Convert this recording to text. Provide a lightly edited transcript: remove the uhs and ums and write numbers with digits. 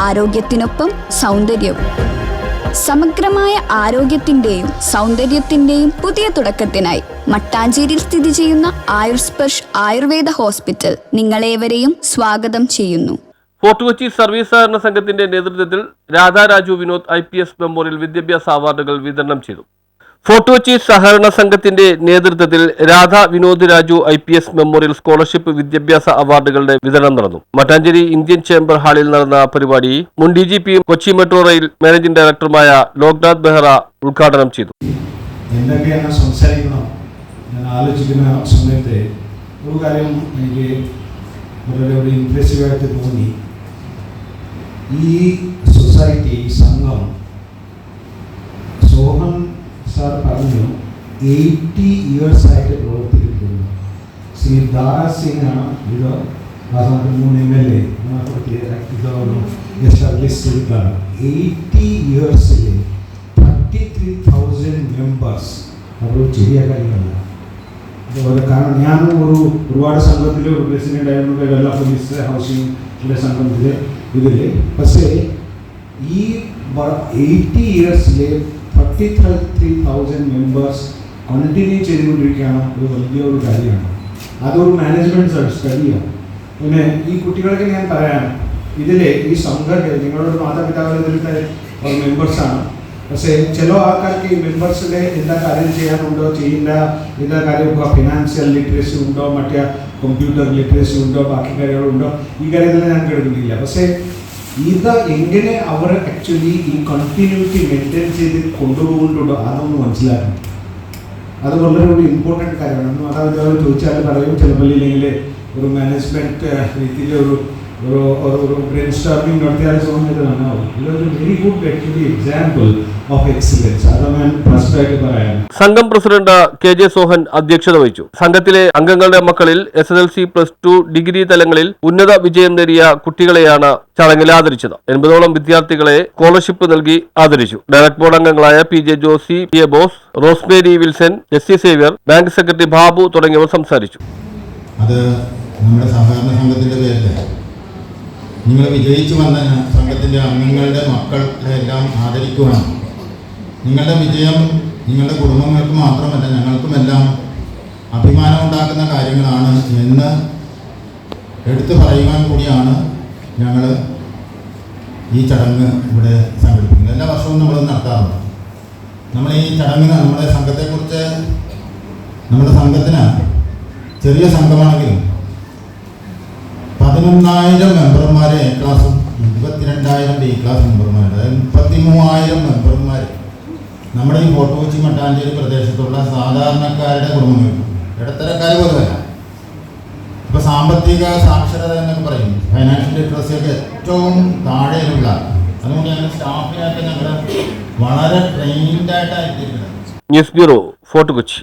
ആരോഗ്യത്തിനൊപ്പം സൗന്ദര്യവും. സമഗ്രമായ ആരോഗ്യത്തിന്റെയും സൗന്ദര്യത്തിന്റെയും പുതിയ തുടക്കത്തിനായി മട്ടാഞ്ചേരിയിൽ സ്ഥിതി ചെയ്യുന്ന ആയുർസ്പർശ് ആയുർവേദ ഹോസ്പിറ്റൽ നിങ്ങളേവരെയും സ്വാഗതം ചെയ്യുന്നു. ഫോർട്ട് കൊച്ചി സർവീസ് സഹകരണ സംഘത്തിന്റെ നേതൃത്വത്തിൽ രാധാ രാജു വിനോദ് IPS മെമ്മോറിയൽ വിദ്യാഭ്യാസ അവാർഡുകൾ വിതരണം ചെയ്തു. ഫോർട്ട് കൊച്ചി സഹകരണ സംഘത്തിന്റെ നേതൃത്വത്തിൽ Radha Vinod Raju IPS memorial scholarship വിദ്യാഭ്യാസ അവാർഡുകളുടെ വിതരണം നടന്നു. മട്ടാഞ്ചേരി ഇന്ത്യൻ ചേംബർ ഹാളിൽ നടന്ന പരിപാടി മുൻ DGP Kochi metro rail managing ഡയറക്ടറുമായ ലോക്നാഥ് ബെഹ്റ ഉദ്ഘാടനം ചെയ്തു. എന്തൊക്കെയാണ് സംസാരിക്കണം ഞാൻ ആലോചിക്കുന്ന സമയത്ത് ഒരു കാര്യം എനിക്ക് വളരെ ഇംപ്രസീവായിട്ട് തോന്നി. ഈ സൊസൈറ്റി സംഘം സോഹൻ സാർ പറഞ്ഞു 80 years ആയിട്ട് പ്രവർത്തിക്കുന്നു. ശ്രീ ദാരാ സിംഗ് ആണ് ഇത് 3 MLA എസ്റ്റാബ്ലിഷ് ചെയ്തിട്ടാണ്. 80 years 33,000 മെമ്പേഴ്സ്. അതൊരു ചെറിയ കാര്യമല്ല. കാരണം ഞാനും ഒരുപാട് സംഘത്തിൽ ഒരു പ്രസിഡന്റ് ആയിരുന്നു, കേരള പോലീസ് ഹൗസിംഗ് സംഘത്തിൽ ഇതിൽ. പക്ഷേ ഈ 80 years 33,000 മെമ്പേഴ്സ് കണ്ടിന്യൂ ചെയ്തുകൊണ്ടിരിക്കുകയാണ്. ഒരു വലിയൊരു കാര്യമാണ്. അതൊരു മാനേജ്മെൻറ്റ് സ്റ്റഡിയാണ്. പിന്നെ ഈ കുട്ടികൾക്ക് ഞാൻ പറയാം, ഇതിലെ ഈ സംഘത്തിൽ നിങ്ങളുടെ മാതാപിതാക്കൾ ഇതിലത്തെ മെമ്പേഴ്സാണ്. പക്ഷേ ചില ആൾക്കാർക്ക് ഈ മെമ്പേഴ്സിലെ എല്ലാ കാര്യം ചെയ്യാനുണ്ടോ, ചെയ്യേണ്ട എല്ലാ കാര്യം ഫിനാൻഷ്യൽ ലിറ്ററസി ഉണ്ടോ, മറ്റേ കമ്പ്യൂട്ടർ ലിറ്ററസി ഉണ്ടോ, ബാക്കി കാര്യങ്ങളുണ്ടോ, ഈ കാര്യത്തിൽ ഞാൻ കേൾക്കുന്നില്ല. പക്ഷേ ഇത് എങ്ങനെ അവർ ആക്ച്വലി ഈ കണ്ടിന്യൂറ്റി മെയിൻറ്റെയിൻ ചെയ്ത് കൊണ്ടുപോകുന്നുണ്ടോ അതൊന്ന് മനസ്സിലാക്കണം. അത് വളരെ ഒരു ഇമ്പോർട്ടൻറ്റ് കാര്യമാണ്. മാതാപിതാക്കൾ ചോദിച്ചാൽ പറയും, ചിലപ്പോൾ ഇല്ലെങ്കിൽ ഒരു മാനേജ്മെൻറ്റ് രീതിയിൽ ഒരു ബ്രെയിൻ സ്റ്റാർമിംഗ് നടത്തിയാൽ സമയത്ത് നന്നാവും. ഇതൊരു very good actually example of excellence. അതാണ് ഞാൻ ഫസ്റ്റായിട്ട് പറയാൻ. സംഘം പ്രസിഡന്റ് KJ സോഹൻ അധ്യക്ഷത വഹിച്ചു. സംഘത്തിലെ അംഗങ്ങളുടെ മക്കളിൽ SSLC, +2, ഡിഗ്രി തലങ്ങളിൽ ഉന്നത വിജയം നേടിയ കുട്ടികളെയാണ് ചടങ്ങിൽ ആദരിച്ചത്. 80ഓളം വിദ്യാർത്ഥികളെ സ്കോളർഷിപ്പ് നൽകി ആദരിച്ചു. ഡയറക്ടർ ബോർഡ് അംഗങ്ങളായ PJ Josy, PA boss, Rosemary Wilson, SC Xavier, bank secretary Babu തുടങ്ങിയവർ സംസാരിച്ചു. അത് നമ്മുടെ സഹകരണ സംഘത്തിന്റെ പേരിൽ നിങ്ങൾ വിജയിച്ചു വന്ന സംഘത്തിൻ്റെ അംഗങ്ങളുടെ മക്കളെ എല്ലാം ആദരിക്കുവാണ്. നിങ്ങളുടെ വിജയം നിങ്ങളുടെ കുടുംബങ്ങൾക്ക് മാത്രമല്ല ഞങ്ങൾക്കുമെല്ലാം അഭിമാനമുണ്ടാക്കുന്ന കാര്യങ്ങളാണ് എന്ന് എടുത്തു പറയുവാൻ കൂടിയാണ് ഞങ്ങൾ ഈ ചടങ്ങ് ഇവിടെ സംഘടിപ്പിക്കുന്നത്. എല്ലാ വർഷവും നമ്മൾ നടത്താറുണ്ട്. നമ്മൾ ഈ ചടങ്ങ് നമ്മുടെ സംഘത്തെക്കുറിച്ച്, നമ്മുടെ സംഘത്തിന് ചെറിയ സംഘമാണെങ്കിലും 11,000 മെമ്പർമാരെ A ക്ലാസും 22,000 D ക്ലാസ് മെമ്പർമാരുണ്ട്. 33,000 മെമ്പർമാർ നമ്മുടെ ഈ ഫോർട്ട് കൊച്ചി മട്ടാഞ്ചേരി പ്രദേശത്തുള്ള സാധാരണക്കാരുടെ കുടുംബങ്ങൾക്ക്, ഇടത്തരക്കാർ പോലുമല്ല. ഇപ്പോൾ സാമ്പത്തിക സാക്ഷരത എന്നൊക്കെ പറയും, ഫൈനാൻഷ്യൽ ലിറ്ററസിയൊക്കെ ഏറ്റവും താഴെയുള്ള. അതുകൊണ്ട് ഞങ്ങൾ സ്റ്റാഫിനൊക്കെ ഞങ്ങൾ വളരെ ട്രെയിൻഡായിട്ടായിരിക്കുന്നത്. News bureau, Fort Kochi.